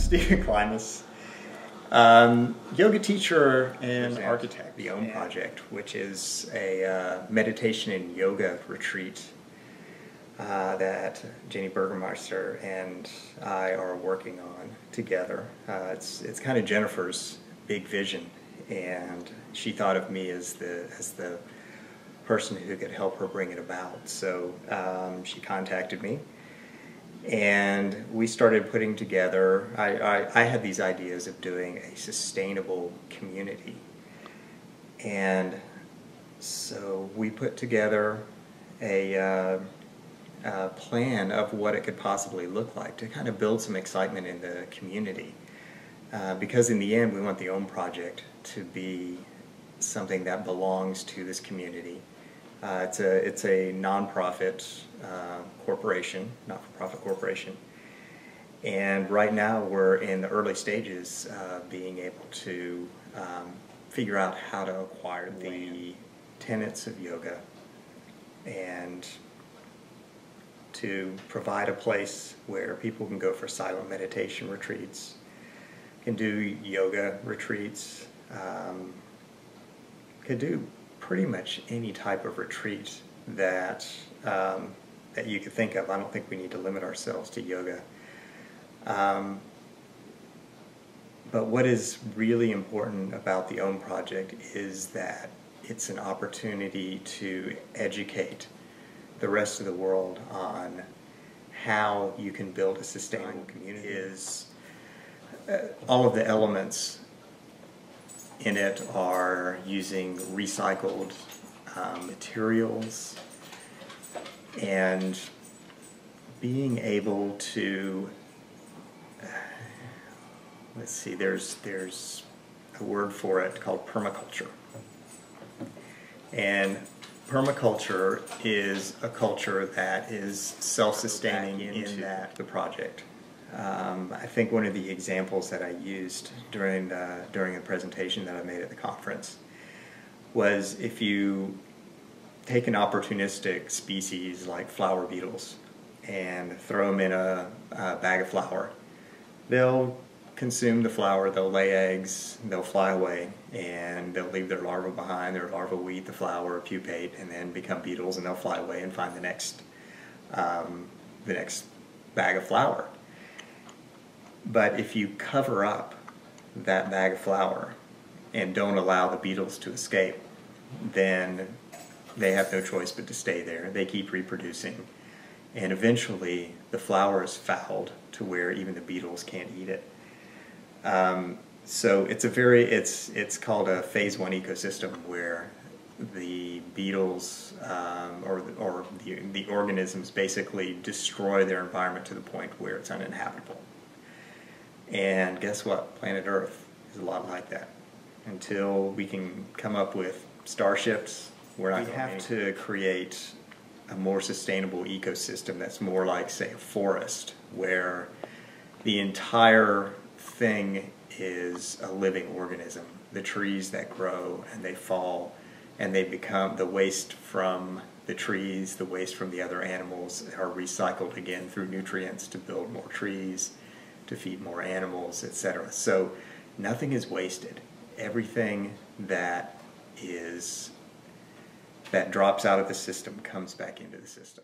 Stephen Klimas, yoga teacher and architect. The OM Project, which is a meditation and yoga retreat that Jenny Burgermeister and I are working on together. It's kind of Jennifer's big vision, and she thought of me as the person who could help her bring it about. So she contacted me, and we started putting together. I had these ideas of doing a sustainable community, and so we put together a plan of what it could possibly look like to kind of build some excitement in the community. Because in the end, we want the OM Project to be something that belongs to this community. It's a non-profit corporation, not-for-profit corporation, and right now we're in the early stages of being able to figure out how to acquire the tenets of yoga and to provide a place where people can go for silent meditation retreats, can do yoga retreats, could do pretty much any type of retreat that that you could think of. I don't think we need to limit ourselves to yoga. But what is really important about the OM Project is that it's an opportunity to educate the rest of the world on how you can build a sustainable community. All of the elements in it are using recycled materials and being able to, let's see, there's a word for it called permaculture. And permaculture is a culture that is self-sustaining in the project. I think one of the examples that I used during a presentation that I made at the conference was if you take an opportunistic species like flower beetles and throw them in a bag of flour, they'll consume the flour, they'll lay eggs, they'll fly away, and they'll leave their larvae behind. Their larvae will eat the flour, pupate, and then become beetles, and they'll fly away and find the next bag of flour. But if you cover up that bag of flour and don't allow the beetles to escape, then they have no choice but to stay there. They keep reproducing, and eventually the flour is fouled to where even the beetles can't eat it. So it's called a phase 1 ecosystem, where the beetles or the organisms basically destroy their environment to the point where it's uninhabitable. And guess what? Planet Earth is a lot like that. Until we can come up with starships, we have to create a more sustainable ecosystem that's more like, say, a forest, where the entire thing is a living organism. The trees that grow and they fall and they become the waste from the trees, the waste from the other animals are recycled again through nutrients to build more trees, to feed more animals, etc. So nothing is wasted. Everything that drops out of the system comes back into the system.